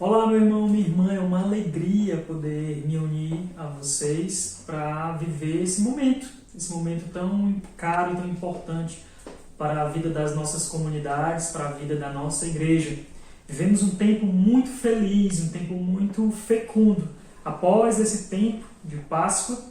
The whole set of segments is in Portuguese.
Olá, meu irmão, minha irmã, é uma alegria poder me unir a vocês para viver esse momento tão caro e tão importante para a vida das nossas comunidades, para a vida da nossa igreja. Vivemos um tempo muito feliz, um tempo muito fecundo. Após esse tempo de Páscoa,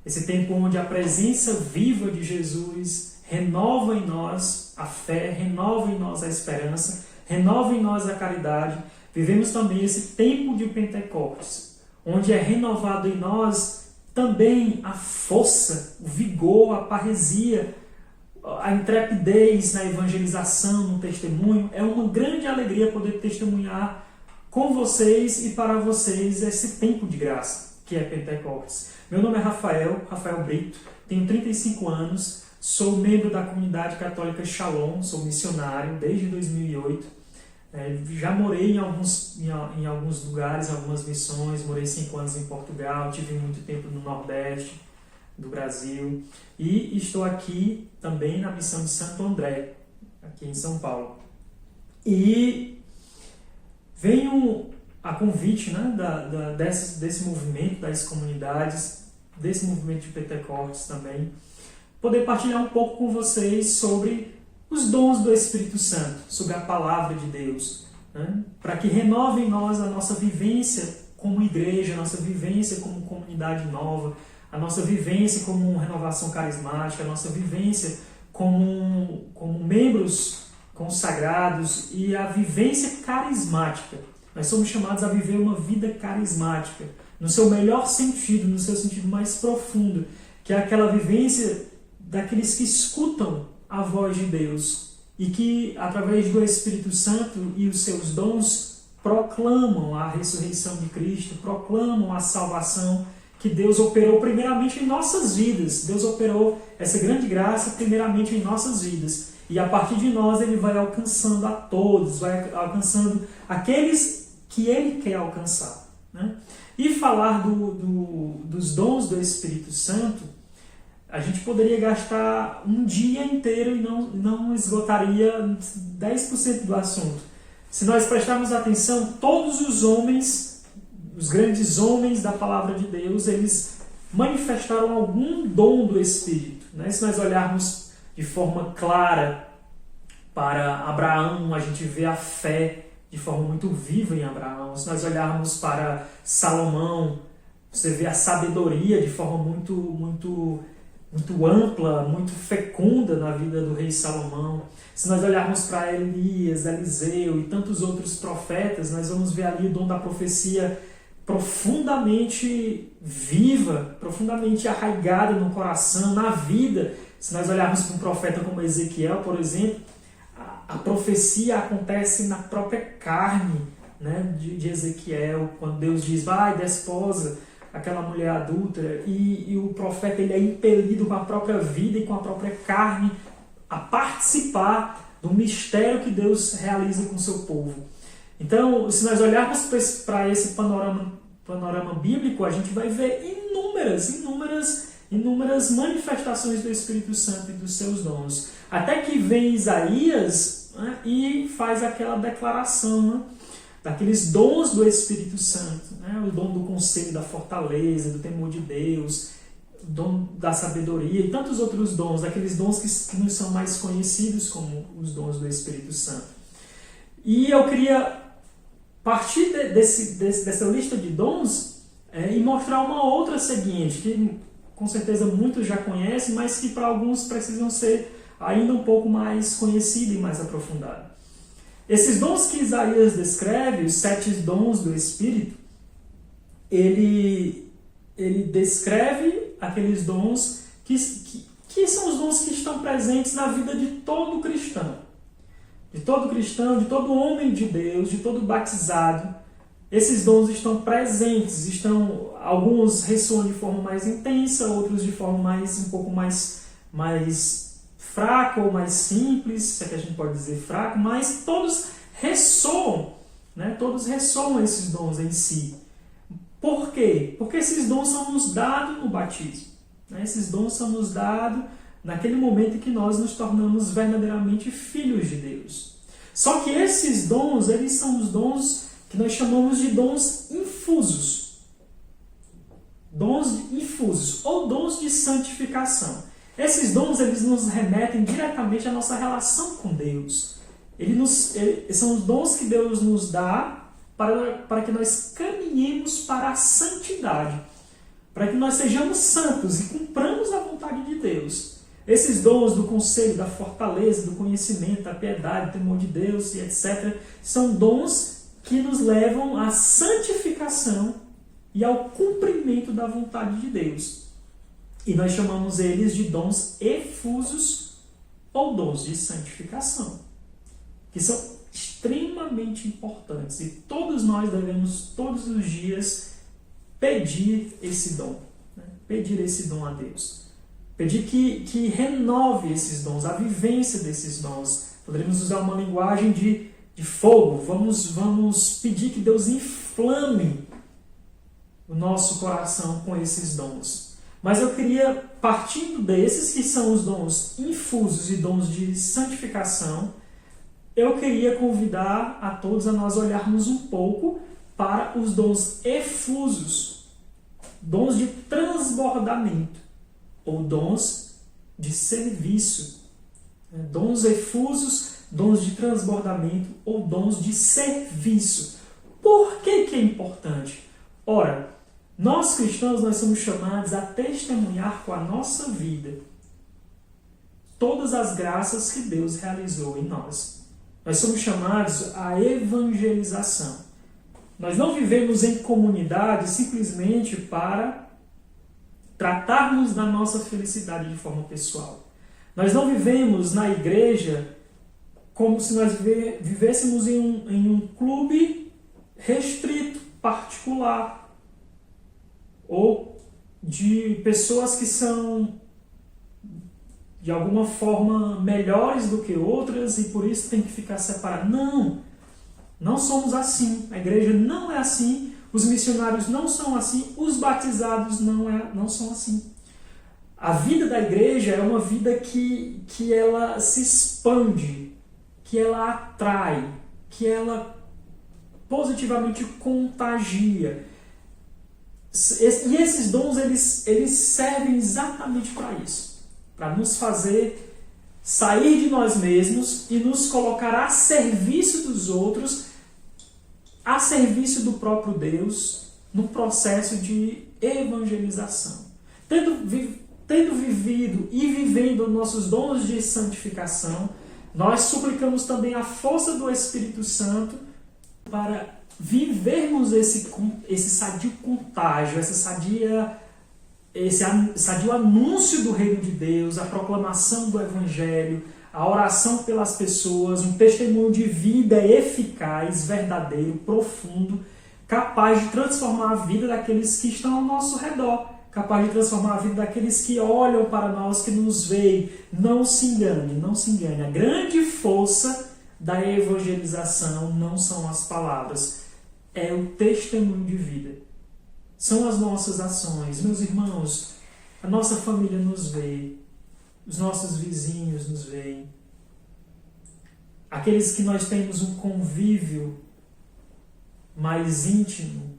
esse tempo onde a presença viva de Jesus renova em nós a fé, renova em nós a esperança, renova em nós a caridade, vivemos também esse tempo de Pentecostes, onde é renovado em nós também a força, o vigor, a parresia, a intrepidez na evangelização, no testemunho. É uma grande alegria poder testemunhar com vocês e para vocês esse tempo de graça, que é Pentecostes. Meu nome é Rafael Brito, tenho 35 anos, sou membro da comunidade católica Shalom, sou missionário desde 2008. Já morei em alguns lugares, algumas missões, morei 5 anos em Portugal, tive muito tempo no Nordeste do Brasil e estou aqui também na missão de Santo André, aqui em São Paulo. E venho a convite, né, desse movimento, das comunidades, desse movimento de Pentecostes também, poder partilhar um pouco com vocês sobre os dons do Espírito Santo, sobre a palavra de Deus, né? Para que renove em nós a nossa vivência como igreja, a nossa vivência como comunidade nova, a nossa vivência como renovação carismática, a nossa vivência como membros consagrados e a vivência carismática. Nós somos chamados a viver uma vida carismática, no seu melhor sentido, no seu sentido mais profundo, que é aquela vivência daqueles que escutam a voz de Deus e que, através do Espírito Santo e os seus dons, proclamam a ressurreição de Cristo, proclamam a salvação que Deus operou primeiramente em nossas vidas. Deus operou essa grande graça primeiramente em nossas vidas. E a partir de nós Ele vai alcançando a todos, vai alcançando aqueles que Ele quer alcançar, né? E falar dos dons do Espírito Santo, a gente poderia gastar um dia inteiro e não esgotaria 10% do assunto. Se nós prestarmos atenção, todos os homens, os grandes homens da palavra de Deus, eles manifestaram algum dom do Espírito, né? Se nós olharmos de forma clara para Abraão, a gente vê a fé de forma muito viva em Abraão. Se nós olharmos para Salomão, você vê a sabedoria de forma muito ampla, muito fecunda na vida do rei Salomão. Se nós olharmos para Elias, Eliseu e tantos outros profetas, nós vamos ver ali o dom da profecia profundamente viva, profundamente arraigada no coração, na vida. Se nós olharmos para um profeta como Ezequiel, por exemplo, a profecia acontece na própria carne, né, de Ezequiel, quando Deus diz: vai, desposa aquela mulher adúltera, e o profeta ele é impelido com a própria vida e com a própria carne a participar do mistério que Deus realiza com o seu povo. Então, se nós olharmos para esse panorama bíblico, a gente vai ver inúmeras manifestações do Espírito Santo e dos seus dons. Até que vem Isaías, né, e faz aquela declaração, né, daqueles dons do Espírito Santo, né? O dom do conselho, da fortaleza, do temor de Deus, o dom da sabedoria e tantos outros dons, daqueles dons que nos são mais conhecidos como os dons do Espírito Santo. E eu queria partir dessa lista de dons e mostrar uma outra seguinte, que com certeza muitos já conhecem, mas que para alguns precisam ser ainda um pouco mais conhecida e mais aprofundada. Esses dons que Isaías descreve, os 7 dons do Espírito, ele descreve aqueles dons que são os dons que estão presentes na vida de todo cristão. De todo homem de Deus, de todo batizado. Esses dons estão presentes, alguns ressoam de forma mais intensa, outros de forma um pouco mais fraco ou mais simples, se é que a gente pode dizer fraco, mas todos ressoam, né? Todos ressoam esses dons em si. Por quê? Porque esses dons são nos dados no batismo, né? Esses dons são nos dados naquele momento em que nós nos tornamos verdadeiramente filhos de Deus. Só que esses dons, eles são os dons que nós chamamos de dons infusos. Dons infusos, ou dons de santificação. Esses dons, eles nos remetem diretamente à nossa relação com Deus. São os dons que Deus nos dá para que nós caminhemos para a santidade, para que nós sejamos santos e cumpramos a vontade de Deus. Esses dons do conselho, da fortaleza, do conhecimento, da piedade, do temor de Deus e etc., são dons que nos levam à santificação e ao cumprimento da vontade de Deus. E nós chamamos eles de dons efusos ou dons de santificação, que são extremamente importantes. E todos nós devemos, todos os dias, pedir esse dom. Né? Pedir esse dom a Deus. Pedir que renove esses dons, a vivência desses dons. Poderíamos usar uma linguagem de fogo. Vamos pedir que Deus inflame o nosso coração com esses dons. Mas eu queria, partindo desses, que são os dons infusos e dons de santificação, eu queria convidar a todos a nós olharmos um pouco para os dons efusos, dons de transbordamento, ou dons de serviço. Dons efusos, dons de transbordamento ou dons de serviço. Por que é importante? Ora, nós cristãos, nós somos chamados a testemunhar com a nossa vida todas as graças que Deus realizou em nós. Nós somos chamados à evangelização. Nós não vivemos em comunidade simplesmente para tratarmos da nossa felicidade de forma pessoal. Nós não vivemos na igreja como se nós vivêssemos em um clube restrito, particular, ou de pessoas que são de alguma forma melhores do que outras e por isso tem que ficar separado. Não somos assim. A igreja não é assim. Os missionários não são assim. Os batizados não são assim. A vida da igreja é uma vida que ela se expande, que ela atrai, que ela positivamente contagia. E esses dons, eles servem exatamente para isso. Para nos fazer sair de nós mesmos e nos colocar a serviço dos outros, a serviço do próprio Deus, no processo de evangelização. Tendo vivido e vivendo nossos dons de santificação, nós suplicamos também a força do Espírito Santo para vivermos esse sadio contágio, esse sadio anúncio do reino de Deus, a proclamação do Evangelho, a oração pelas pessoas, um testemunho de vida eficaz, verdadeiro, profundo, capaz de transformar a vida daqueles que estão ao nosso redor, capaz de transformar a vida daqueles que olham para nós, que nos veem. Não se engane. A grande força da evangelização não são as palavras, é o testemunho de vida. São as nossas ações. Meus irmãos, a nossa família nos vê, os nossos vizinhos nos veem, aqueles que nós temos um convívio mais íntimo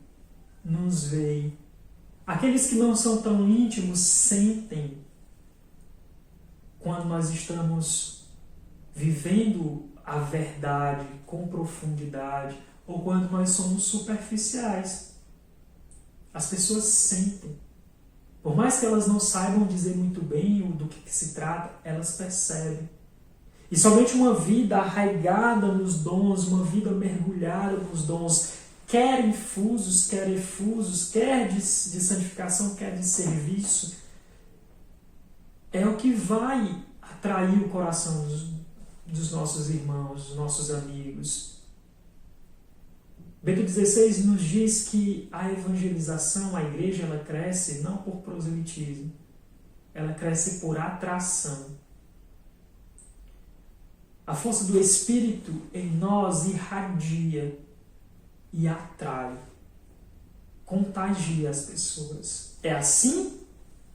nos veem, aqueles que não são tão íntimos sentem quando nós estamos vivendo a verdade com profundidade ou quando nós somos superficiais. As pessoas sentem. Por mais que elas não saibam dizer muito bem do que se trata, elas percebem. E somente uma vida arraigada nos dons, uma vida mergulhada nos dons, quer infusos, quer efusos, quer de santificação, quer de serviço, é o que vai atrair o coração dos nossos irmãos, dos nossos amigos. Bento XVI nos diz que a evangelização, a igreja, ela cresce não por proselitismo, ela cresce por atração. A força do Espírito em nós irradia e atrai, contagia as pessoas. É assim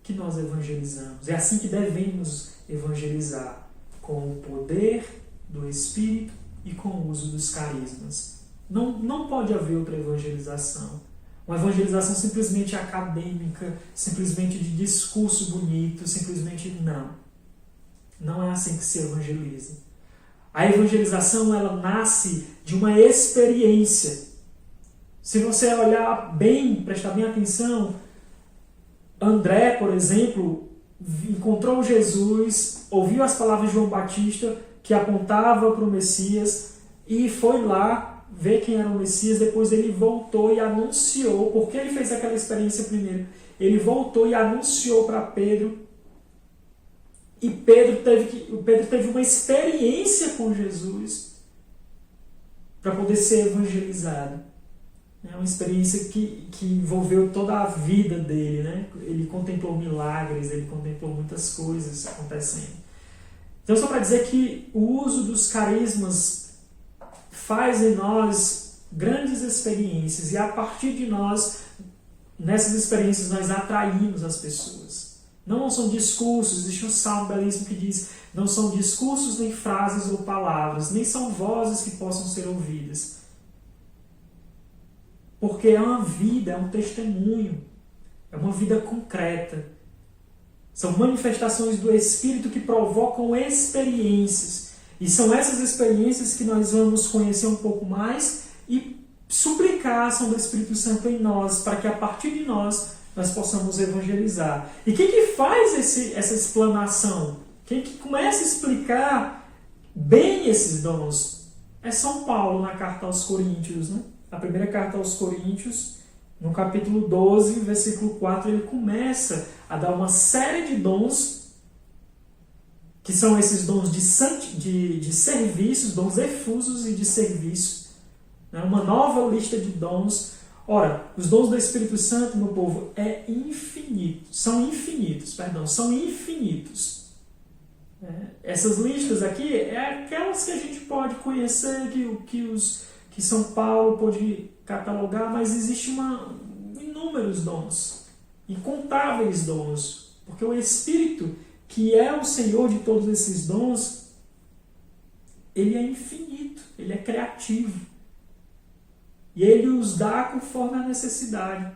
que nós evangelizamos, é assim que devemos evangelizar, com o poder do Espírito e com o uso dos carismas. Não pode haver outra evangelização. Uma evangelização simplesmente acadêmica, simplesmente de discurso bonito, simplesmente não. Não é assim que se evangeliza. A evangelização, ela nasce de uma experiência. Se você olhar bem, prestar bem atenção, André, por exemplo, encontrou Jesus, ouviu as palavras de João Batista, que apontava para o Messias, e foi lá ver quem era o Messias. Depois ele voltou e anunciou, porque ele fez aquela experiência primeiro. Ele voltou e anunciou para Pedro, e Pedro teve uma experiência com Jesus para poder ser evangelizado. É uma experiência que envolveu toda a vida dele, né? Ele contemplou milagres, ele contemplou muitas coisas acontecendo. Então, só para dizer que o uso dos carismas faz em nós grandes experiências, e a partir de nós, nessas experiências, nós atraímos as pessoas. Não são discursos, existe um salmo belíssimo que diz: não são discursos, nem frases ou palavras, nem são vozes que possam ser ouvidas. Porque é uma vida, é um testemunho, é uma vida concreta. São manifestações do Espírito que provocam experiências. E são essas experiências que nós vamos conhecer um pouco mais e suplicar a ação do Espírito Santo em nós, para que a partir de nós possamos evangelizar. E quem que faz essa explanação? Quem que começa a explicar bem esses dons? É São Paulo na carta aos Coríntios, né? A primeira carta aos Coríntios, no capítulo 12, versículo 4, ele começa a dar uma série de dons, que são esses dons de serviços, dons efusos e de serviço. Né? Uma nova lista de dons. Ora, os dons do Espírito Santo, meu povo, são infinitos. Essas listas aqui é aquelas que a gente pode conhecer, que São Paulo pode catalogar, mas existe inúmeros dons, incontáveis dons, porque o Espírito, que é o Senhor de todos esses dons, ele é infinito, ele é criativo, e ele os dá conforme a necessidade.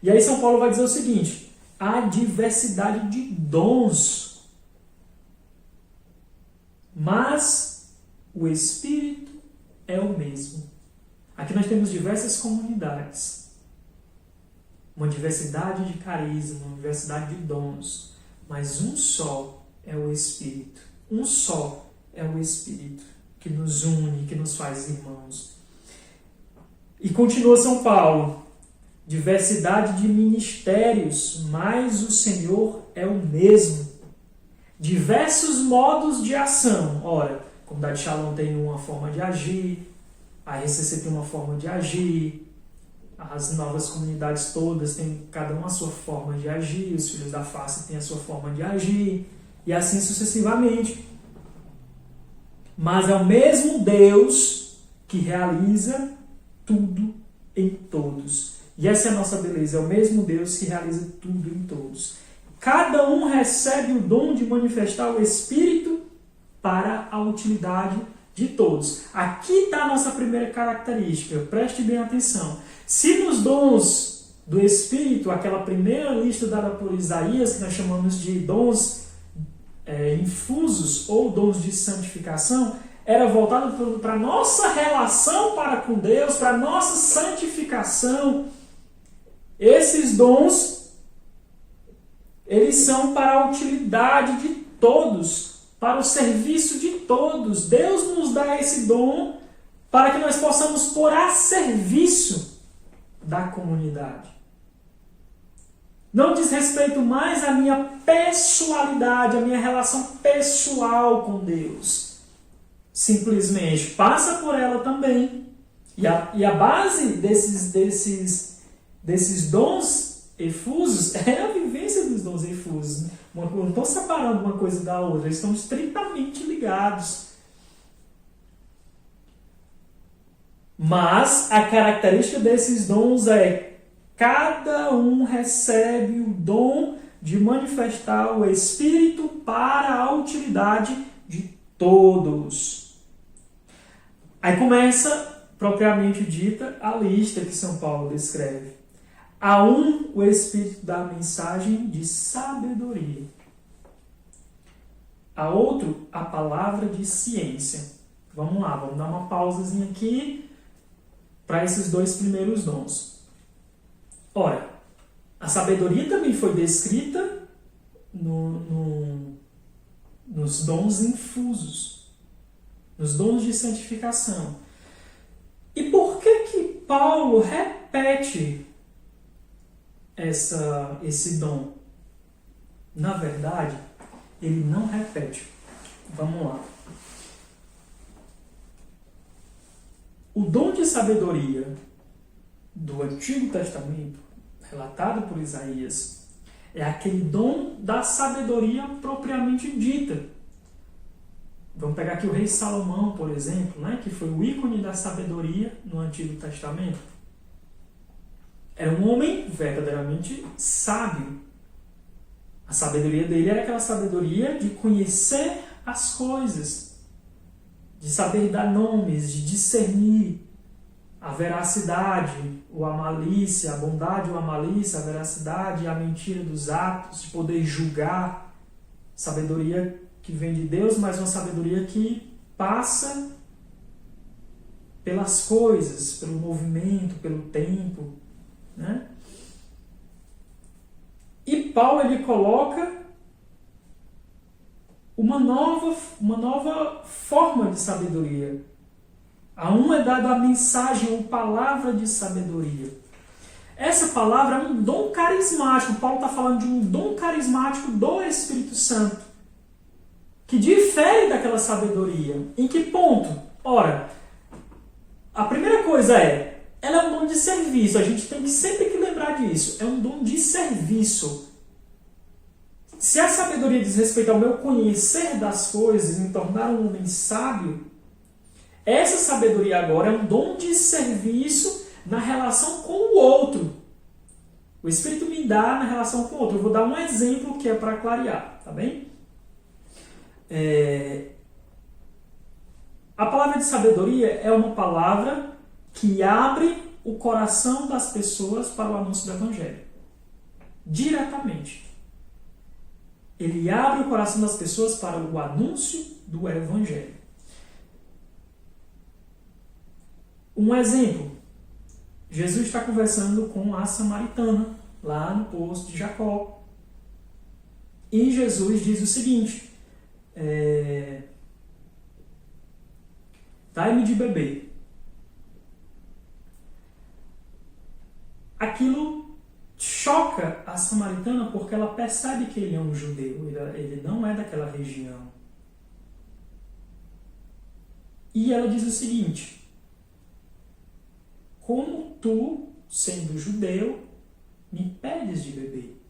E aí São Paulo vai dizer o seguinte: há diversidade de dons, mas o Espírito é o mesmo. Aqui nós temos diversas comunidades, uma diversidade de carisma, uma diversidade de dons, mas um só é o Espírito. Um só é o Espírito que nos une, que nos faz irmãos. E continua São Paulo: diversidade de ministérios, mas o Senhor é o mesmo. Diversos modos de ação. Ora, a comunidade Shalom tem uma forma de agir, a RCC tem uma forma de agir, as novas comunidades todas têm cada uma a sua forma de agir, os filhos da face têm a sua forma de agir, e assim sucessivamente. Mas é o mesmo Deus que realiza tudo em todos. E essa é a nossa beleza, é o mesmo Deus que realiza tudo em todos. Cada um recebe o dom de manifestar o Espírito para a utilidade de todos. Aqui está a nossa primeira característica, preste bem atenção. Se nos dons do Espírito, aquela primeira lista dada por Isaías, que nós chamamos de dons infusos ou dons de santificação, era voltado para a nossa relação para com Deus, para a nossa santificação. Esses dons, eles são para a utilidade de todos, para o serviço de todos. Deus nos dá esse dom para que nós possamos pôr a serviço da comunidade. Não diz respeito mais à minha pessoalidade, à minha relação pessoal com Deus. Simplesmente passa por ela também. E a base desses dons efusos é a vivência dos dons efusos. Não estou separando uma coisa da outra, eles estão estritamente ligados. Mas a característica desses dons é: cada um recebe o dom de manifestar o Espírito para a utilidade de todos. Aí começa, propriamente dita, a lista que São Paulo descreve. A um, o Espírito dá a mensagem de sabedoria. A outro, a palavra de ciência. Vamos lá, vamos dar uma pausazinha aqui para esses dois primeiros dons. Ora, a sabedoria também foi descrita nos dons infusos, nos dons de santificação. E por que Paulo repete esse dom? Na verdade, ele não repete. Vamos lá. O dom de sabedoria do Antigo Testamento, relatado por Isaías, é aquele dom da sabedoria propriamente dita. Vamos pegar aqui o rei Salomão, por exemplo, né, que foi o ícone da sabedoria no Antigo Testamento. Era um homem verdadeiramente sábio. A sabedoria dele era aquela sabedoria de conhecer as coisas, de saber dar nomes, de discernir a veracidade ou a malícia, a bondade ou a malícia, a veracidade e a mentira dos atos, de poder julgar. Sabedoria que vem de Deus, mas uma sabedoria que passa pelas coisas, pelo movimento, pelo tempo, né? E Paulo ele coloca uma nova forma de sabedoria. A um é dada a mensagem ou palavra de sabedoria. Essa palavra é um dom carismático. Paulo está falando de um dom carismático do Espírito Santo, que difere daquela sabedoria. Em que ponto? Ora, a primeira coisa ela é um dom de serviço. A gente tem que sempre que lembrar disso. É um dom de serviço. Se a sabedoria diz respeito ao meu conhecer das coisas, me tornar um homem sábio, essa sabedoria agora é um dom de serviço na relação com o outro. O Espírito me dá na relação com o outro. Eu vou dar um exemplo que é para clarear, tá bem? A palavra de sabedoria é uma palavra que abre o coração das pessoas para o anúncio do Evangelho. Diretamente. Ele abre o coração das pessoas para o anúncio do Evangelho. Um exemplo. Jesus está conversando com a samaritana, lá no poço de Jacó. E Jesus diz o seguinte: dai-me de beber. Aquilo choca a samaritana porque ela percebe que ele é um judeu, ele não é daquela região. E ela diz o seguinte: como tu, sendo judeu, me pedes de beber?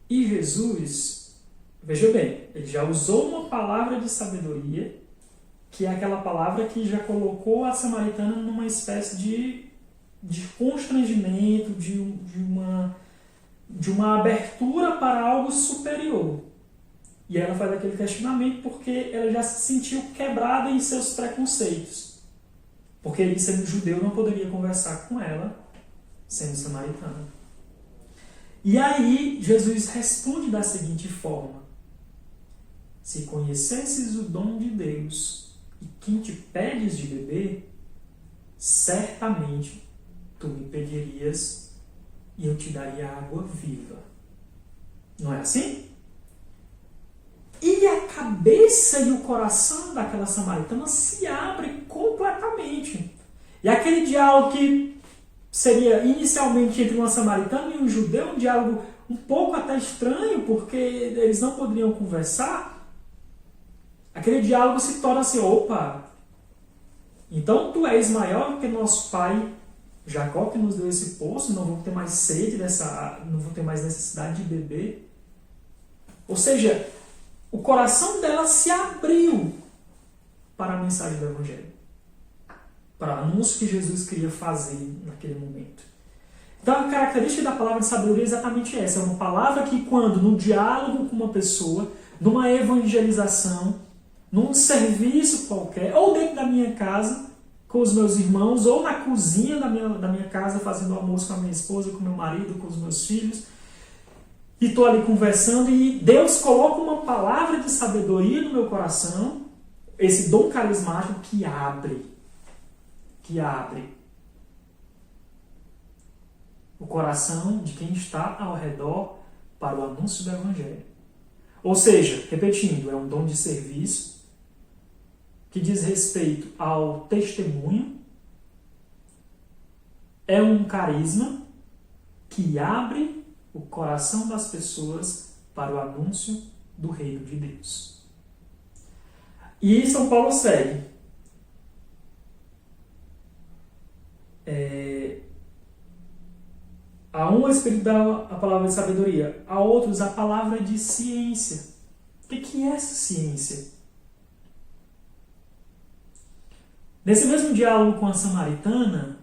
E Jesus, veja bem, ele já usou uma palavra de sabedoria, que é aquela palavra que já colocou a samaritana numa espécie de constrangimento, de uma abertura para algo superior. E ela faz aquele questionamento porque ela já se sentiu quebrada em seus preconceitos. Porque ele, sendo judeu, não poderia conversar com ela, sendo samaritana. E aí, Jesus responde da seguinte forma: se conhecesses o dom de Deus e quem te pedes de beber, certamente tu me pedirias e eu te daria água viva. Não é assim? E a cabeça e o coração daquela samaritana se abre completamente. E aquele diálogo que seria inicialmente entre uma samaritana e um judeu, um diálogo um pouco até estranho, porque eles não poderiam conversar, aquele diálogo se torna assim: opa, então tu és maior que nosso pai Jacó, que nos deu esse poço, não vou ter mais sede não vou ter mais necessidade de beber. Ou seja, o coração dela se abriu para a mensagem do Evangelho, para o anúncio que Jesus queria fazer naquele momento. Então a característica da palavra de sabedoria é exatamente essa. É uma palavra que, quando no diálogo com uma pessoa, numa evangelização, num serviço qualquer, ou dentro da minha casa, com os meus irmãos, ou na cozinha da minha casa, fazendo almoço com a minha esposa, com o meu marido, com os meus filhos, e estou ali conversando, e Deus coloca uma palavra de sabedoria no meu coração, esse dom carismático que abre o coração de quem está ao redor para o anúncio do Evangelho. Ou seja, repetindo, é um dom de serviço que diz respeito ao testemunho, é um carisma que abre o coração das pessoas para o anúncio do reino de Deus. E São Paulo segue. A um Espírito dá a palavra de sabedoria, a outros a palavra de ciência. O que é essa ciência? Nesse mesmo diálogo com a samaritana,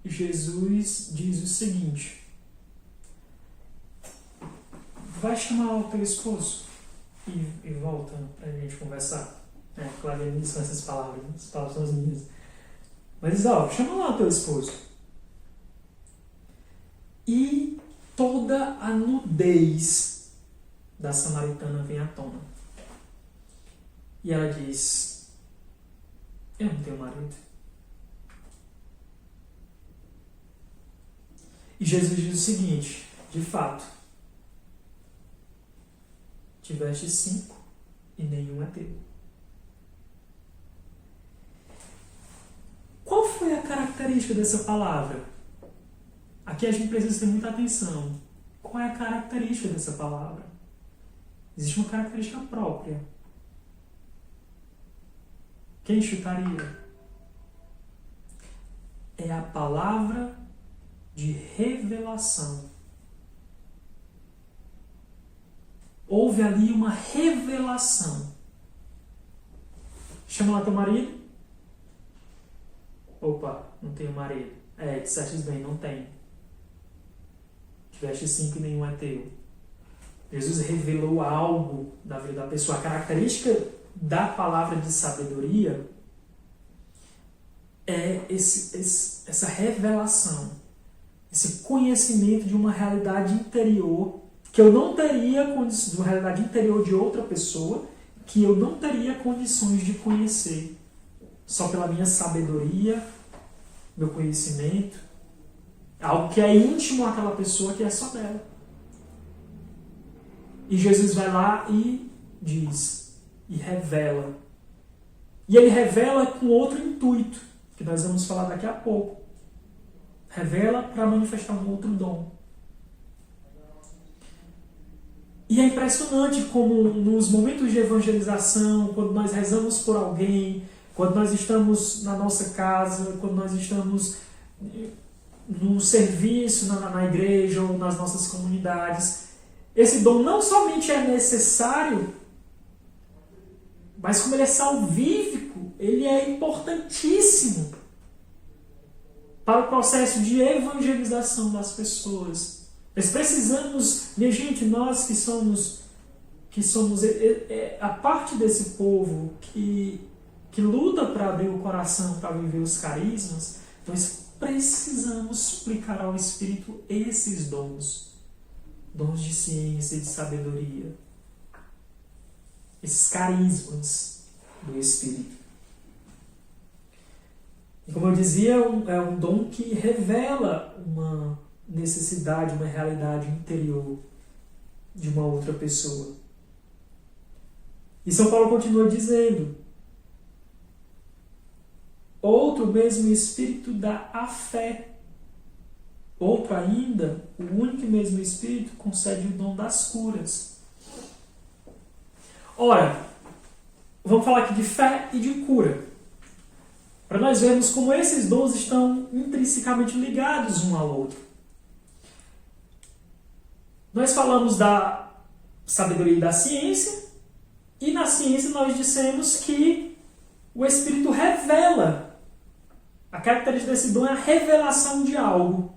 Jesus diz o seguinte: vai chamar o teu esposo e volta para a gente conversar. Claro, ele disse essas palavras, as palavras são as minhas. Mas diz, chama lá o teu esposo. E toda a nudez da samaritana vem à tona. E ela diz: eu não tenho marido. E Jesus diz o seguinte: de fato, tiveste 5 e nenhum é teu. Qual foi a característica dessa palavra? Aqui a gente precisa ter muita atenção. Qual é a característica dessa palavra? Existe uma característica própria. Quem chutaria? É a palavra de revelação. Houve ali uma revelação. Chama lá teu marido. Opa, não tenho marido. Disseste bem, não tem. Tiveste 5 e nenhum é teu. Jesus revelou algo da vida da pessoa. A característica da palavra de sabedoria é essa revelação, esse conhecimento de uma realidade interior que eu não teria condições, de uma realidade interior de outra pessoa, que eu não teria condições de conhecer só pela minha sabedoria, meu conhecimento, algo que é íntimo àquela pessoa, que é só dela. E Jesus vai lá e diz, e revela. E ele revela com outro intuito, que nós vamos falar daqui a pouco. Revela para manifestar um outro dom. E é impressionante como nos momentos de evangelização, quando nós rezamos por alguém, quando nós estamos na nossa casa, quando nós estamos no serviço na igreja ou nas nossas comunidades, esse dom não somente é necessário, mas como ele é salvífico, ele é importantíssimo para o processo de evangelização das pessoas. Nós precisamos, minha gente, nós que somos a parte desse povo que luta para abrir o coração, para viver os carismas, nós precisamos suplicar ao Espírito esses dons de ciência e de sabedoria, esses carismas do Espírito. E como eu dizia, é um dom que revela uma necessidade, uma realidade interior de uma outra pessoa. E São Paulo continua dizendo: outro mesmo Espírito dá a fé. Outro ainda, o único e mesmo Espírito concede o dom das curas. Ora, vamos falar aqui de fé e de cura, para nós vermos como esses dons estão intrinsecamente ligados um ao outro. Nós falamos da sabedoria e da ciência, e na ciência nós dissemos que o Espírito revela. A característica desse dom é a revelação de algo.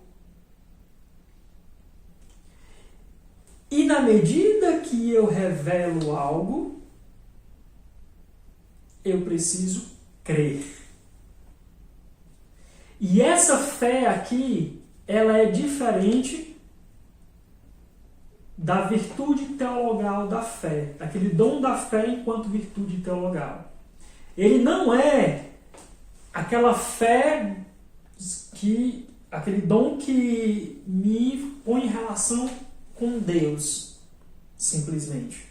E na medida que eu revelo algo, eu preciso crer. E essa fé aqui, ela é diferente da virtude teologal da fé, daquele dom da fé enquanto virtude teologal. Ele não é aquela fé aquele dom que me põe em relação com Deus, simplesmente.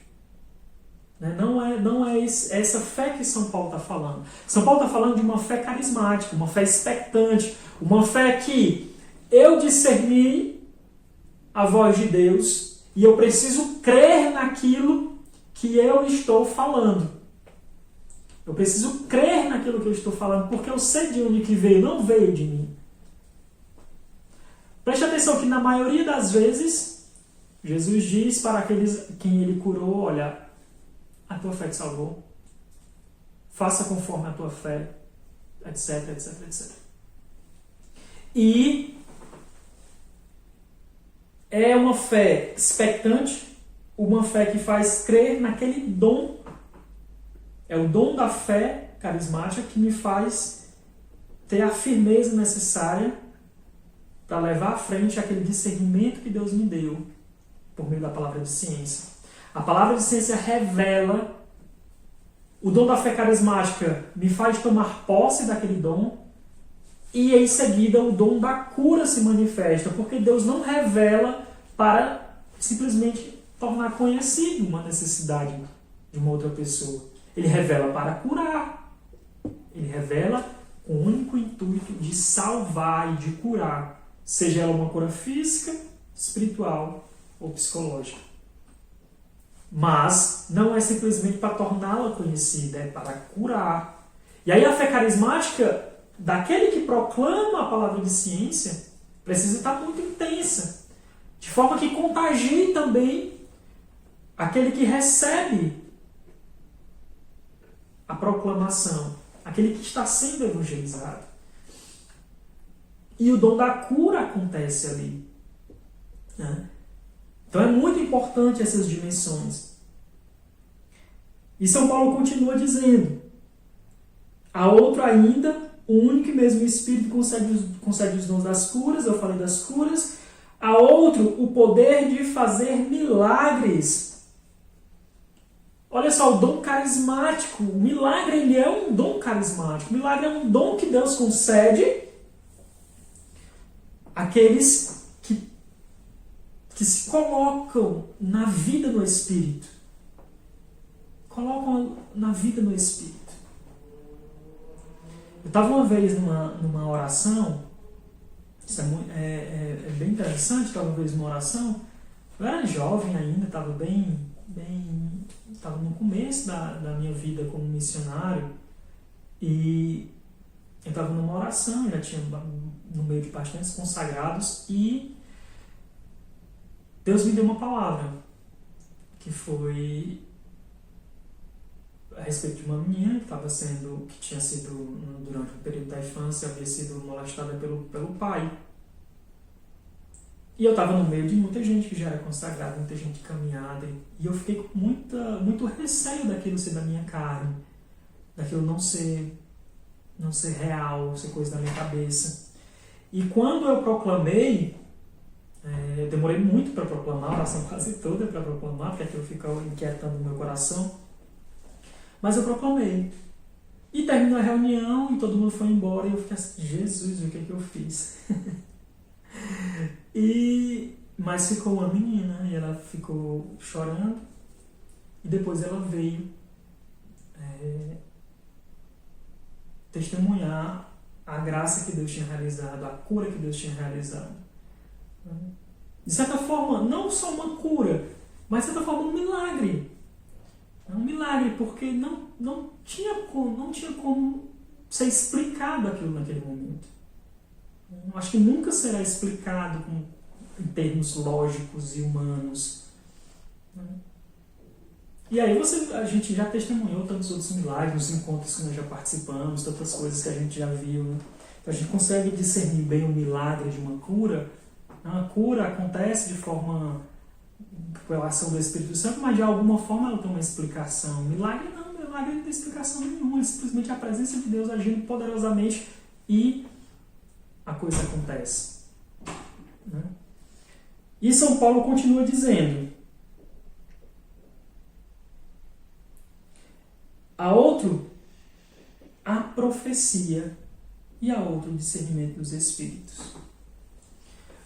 Não é essa fé que São Paulo está falando. São Paulo está falando de uma fé carismática, uma fé expectante, uma fé que eu discerni a voz de Deus e eu preciso crer naquilo que eu estou falando. Eu preciso crer naquilo que eu estou falando, porque eu sei de onde que veio, não veio de mim. Preste atenção que na maioria das vezes, Jesus diz para aqueles quem ele curou, olha, a tua fé te salvou, faça conforme a tua fé, etc, etc, etc. E é uma fé expectante, uma fé que faz crer naquele dom. É o dom da fé carismática que me faz ter a firmeza necessária para levar à frente aquele discernimento que Deus me deu por meio da palavra de ciência. A palavra de ciência revela, o dom da fé carismática me faz tomar posse daquele dom e em seguida o dom da cura se manifesta, porque Deus não revela para simplesmente tornar conhecido uma necessidade de uma outra pessoa. Ele revela para curar. Ele revela com o único intuito de salvar e de curar, seja ela uma cura física, espiritual ou psicológica. Mas não é simplesmente para torná-la conhecida, é para curar. E aí a fé carismática daquele que proclama a palavra de ciência precisa estar muito intensa, de forma que contagie também aquele que recebe a proclamação, aquele que está sendo evangelizado. E o dom da cura acontece ali, né? Então é muito importante essas dimensões. E São Paulo continua dizendo: há outro ainda, o único e mesmo Espírito concede os dons das curas, eu falei das curas. Há outro, o poder de fazer milagres. Olha só, o dom carismático. O milagre, ele é um dom carismático. O milagre é um dom que Deus concede àqueles que se colocam na vida no Espírito. Colocam na vida no Espírito. Eu estava uma vez numa oração, isso é bem interessante, estava uma vez numa oração, eu era jovem ainda, estava estava no começo da minha vida como missionário, e eu estava numa oração, já tinha no meio de bastantes consagrados, e Deus me deu uma palavra, que foi a respeito de uma menina que tinha sido, durante o período da infância, havia sido molestada pelo pai. E eu estava no meio de muita gente que já era consagrada, muita gente caminhada, e eu fiquei com muito receio daquilo ser da minha carne, daquilo não ser real, ser coisa da minha cabeça. E quando eu proclamei, eu demorei muito para proclamar, a oração quase toda para proclamar, porque aquilo ficou inquietando o meu coração. Mas eu proclamei. E terminou a reunião e todo mundo foi embora e eu fiquei assim, Jesus, o que é que eu fiz? Mas ficou uma menina e ela ficou chorando e depois ela veio testemunhar a graça que Deus tinha realizado, a cura que Deus tinha realizado. De certa forma, não só uma cura, mas de certa forma um milagre. É um milagre, porque não tinha como ser explicado aquilo naquele momento. Acho que nunca será explicado em termos lógicos e humanos. E aí a gente já testemunhou tantos outros milagres, nos encontros que nós já participamos, tantas coisas que a gente já viu. Né? Então a gente consegue discernir bem o milagre de uma cura. A cura acontece de forma pela ação do Espírito Santo, mas de alguma forma ela tem uma explicação. Milagre não milagre não tem explicação nenhuma, é simplesmente a presença de Deus agindo poderosamente e a coisa acontece. Né? E São Paulo continua dizendo: a outro, a profecia, e a outro, o discernimento dos espíritos.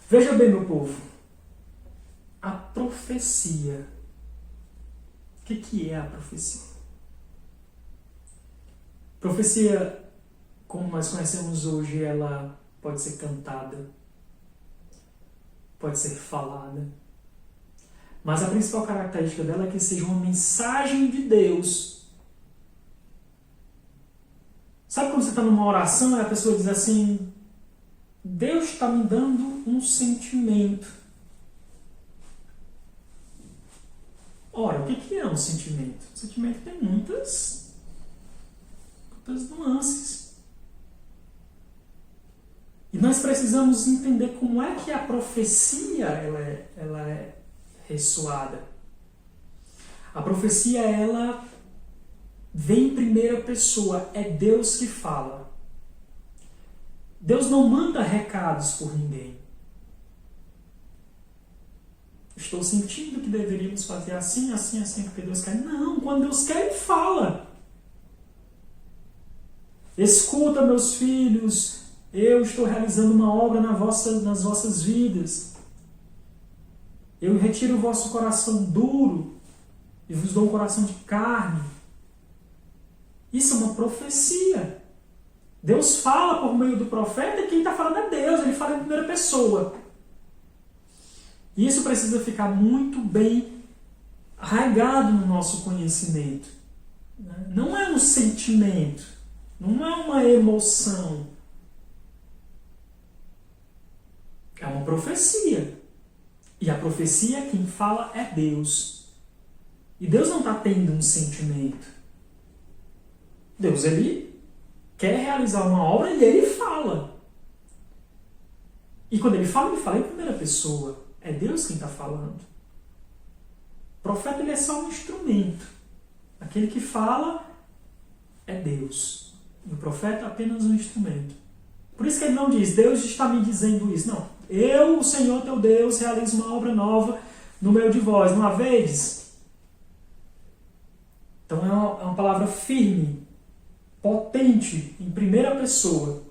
Veja bem, meu povo, a profecia. O que é a profecia? Profecia, como nós conhecemos hoje, ela pode ser cantada, pode ser falada, mas a principal característica dela é que seja uma mensagem de Deus. Sabe quando você está numa oração e a pessoa diz assim: Deus está me dando um sentimento. Ora, o que é um sentimento? O sentimento tem muitas nuances. E nós precisamos entender como é que a profecia ela é ressoada. A profecia, ela vem em primeira pessoa, é Deus que fala. Deus não manda recados por ninguém. Estou sentindo que deveríamos fazer assim, assim, assim, porque Deus quer. Não, quando Deus quer, Ele fala. Escuta, meus filhos, eu estou realizando uma obra nas vossas vidas. Eu retiro o vosso coração duro e vos dou um coração de carne. Isso é uma profecia. Deus fala por meio do profeta e quem está falando é Deus, Ele fala em primeira pessoa. E isso precisa ficar muito bem arraigado no nosso conhecimento. Não é um sentimento, não é uma emoção. É uma profecia. E a profecia, quem fala é Deus. E Deus não está tendo um sentimento. Deus, Ele quer realizar uma obra e Ele fala. E quando Ele fala em primeira pessoa. É Deus quem está falando. O profeta, ele é só um instrumento. Aquele que fala é Deus. E o profeta é apenas um instrumento. Por isso que ele não diz: Deus está me dizendo isso. Não. Eu, o Senhor teu Deus, realizo uma obra nova no meio de vós. Não a vedes? Então é uma palavra firme, potente, em primeira pessoa.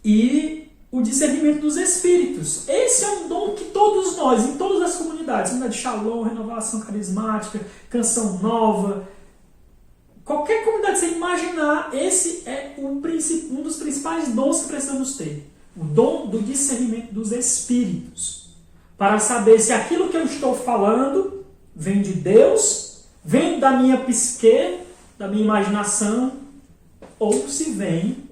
E o discernimento dos espíritos. Esse é um dom que todos nós, em todas as comunidades, comunidade de Shalom, Renovação Carismática, Canção Nova, qualquer comunidade que você imaginar, esse é um dos principais dons que precisamos ter. O dom do discernimento dos espíritos. Para saber se aquilo que eu estou falando vem de Deus, vem da minha psique, da minha imaginação, ou se vem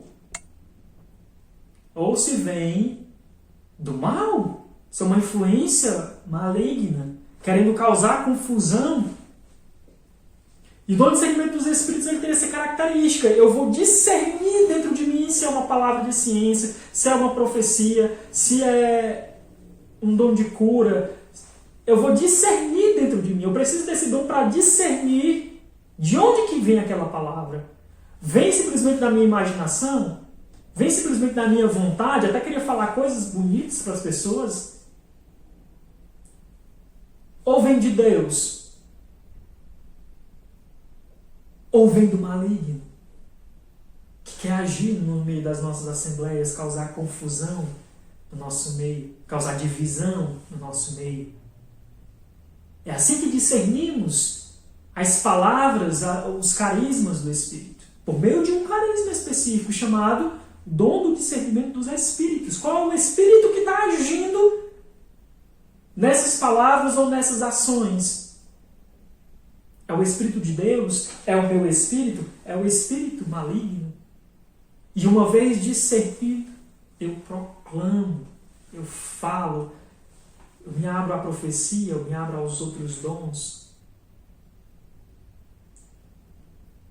do mal. Isso é uma influência maligna, querendo causar confusão. E o dom de discernimento dos espíritos, ele tem essa característica. Eu vou discernir dentro de mim se é uma palavra de ciência, se é uma profecia, se é um dom de cura. Eu vou discernir dentro de mim. Eu preciso desse dom para discernir de onde que vem aquela palavra. Vem simplesmente da minha imaginação? Vem simplesmente da minha vontade? Até queria falar coisas bonitas para as pessoas? Ou vem de Deus? Ou vem do maligno? Que quer agir no meio das nossas assembleias, causar confusão no nosso meio, causar divisão no nosso meio. É assim que discernimos as palavras, os carismas do Espírito. Por meio de um carisma específico chamado dom do discernimento dos espíritos. Qual é o espírito que está agindo nessas palavras ou nessas ações? É o Espírito de Deus? É o meu espírito? É o espírito maligno? E uma vez discernido, eu proclamo, eu falo, eu me abro à profecia, eu me abro aos outros dons.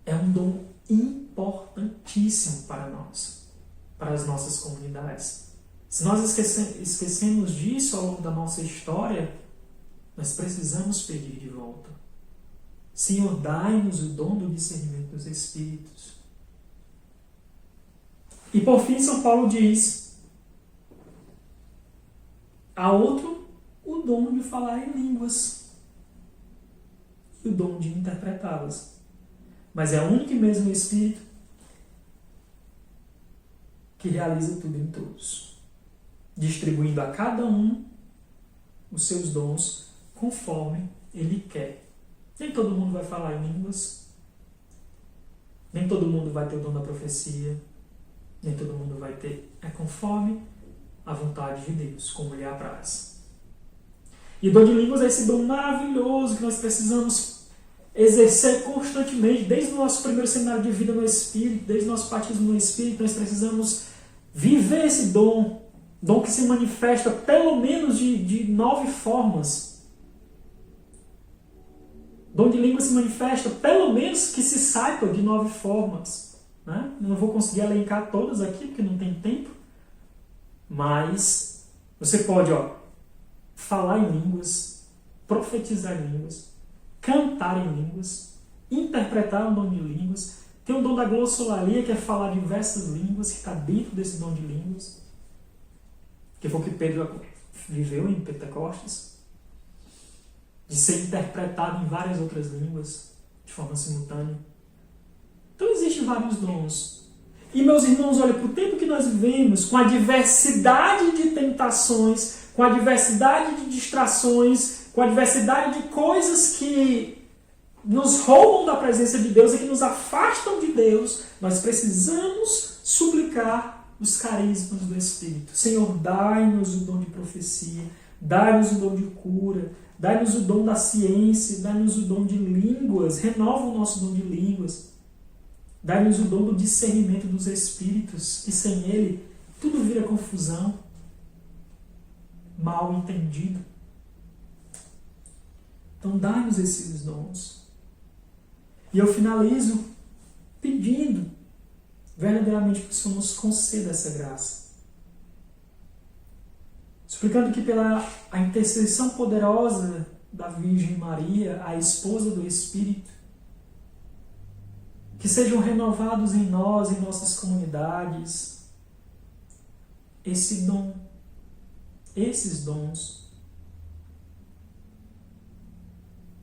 É um dom importantíssimo para nós, para as nossas comunidades. Se nós esquecemos disso ao longo da nossa história, nós precisamos pedir de volta. Senhor, dai-nos o dom do discernimento dos Espíritos. E por fim, São Paulo diz: há outro, o dom de falar em línguas e o dom de interpretá-las. Mas é o único e mesmo Espírito que realiza tudo em todos, distribuindo a cada um os seus dons conforme Ele quer. Nem todo mundo vai falar em línguas, nem todo mundo vai ter o dom da profecia, nem todo mundo vai ter. É conforme a vontade de Deus, como lhe apraz. E o dom de línguas é esse dom maravilhoso que nós precisamos exercer constantemente, desde o nosso primeiro seminário de vida no Espírito, desde o nosso batismo no Espírito. Nós precisamos viver esse dom que se manifesta pelo menos de 9 formas. Dom de língua se manifesta, pelo menos que se saiba, de 9 formas. Né? Eu não vou conseguir elencar todas aqui, porque não tem tempo. Mas você pode falar em línguas, profetizar em línguas, cantar em línguas, interpretar o dom de línguas. Tem o dom da glossolalia, que é falar diversas línguas, que está dentro desse dom de línguas, que foi o que Pedro viveu em Pentecostes, de ser interpretado em várias outras línguas, de forma simultânea. Então existem vários dons. E, meus irmãos, olha, para o tempo que nós vivemos, com a diversidade de tentações, com a diversidade de distrações, com a diversidade de coisas que nos roubam da presença de Deus e que nos afastam de Deus, nós precisamos suplicar os carismas do Espírito. Senhor, dai-nos o dom de profecia, dai-nos o dom de cura, dai-nos o dom da ciência, dai-nos o dom de línguas, renova o nosso dom de línguas. Dai-nos o dom do discernimento dos Espíritos, e sem ele tudo vira confusão, mal entendido. Então dai-nos esses dons. E eu finalizo pedindo verdadeiramente que o Senhor nos conceda essa graça. Suplicando que pela a intercessão poderosa da Virgem Maria, a esposa do Espírito, que sejam renovados em nós, em nossas comunidades, esse dom, esses dons,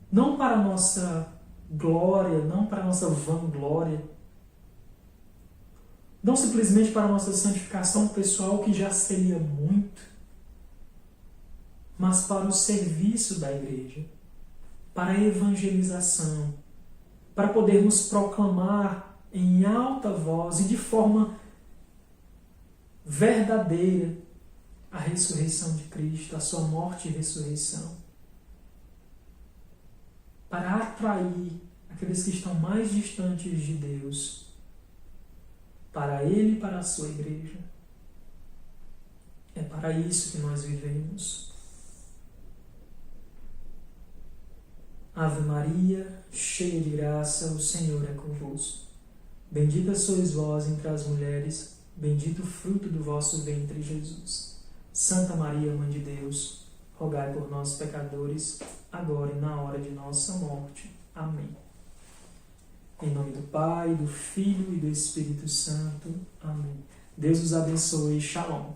não para a nossa glória, não para a nossa vanglória, não simplesmente para a nossa santificação pessoal, que já seria muito, mas para o serviço da igreja, para a evangelização, para podermos proclamar em alta voz e de forma verdadeira a ressurreição de Cristo, a sua morte e ressurreição, para atrair aqueles que estão mais distantes de Deus para Ele e para a sua igreja. É para isso que nós vivemos. Ave Maria, cheia de graça, o Senhor é convosco. Bendita sois vós entre as mulheres, bendito o fruto do vosso ventre, Jesus. Santa Maria, Mãe de Deus, rogai por nós, pecadores, agora e na hora de nossa morte. Amém. Em nome do Pai, do Filho e do Espírito Santo. Amém. Deus os abençoe. Shalom.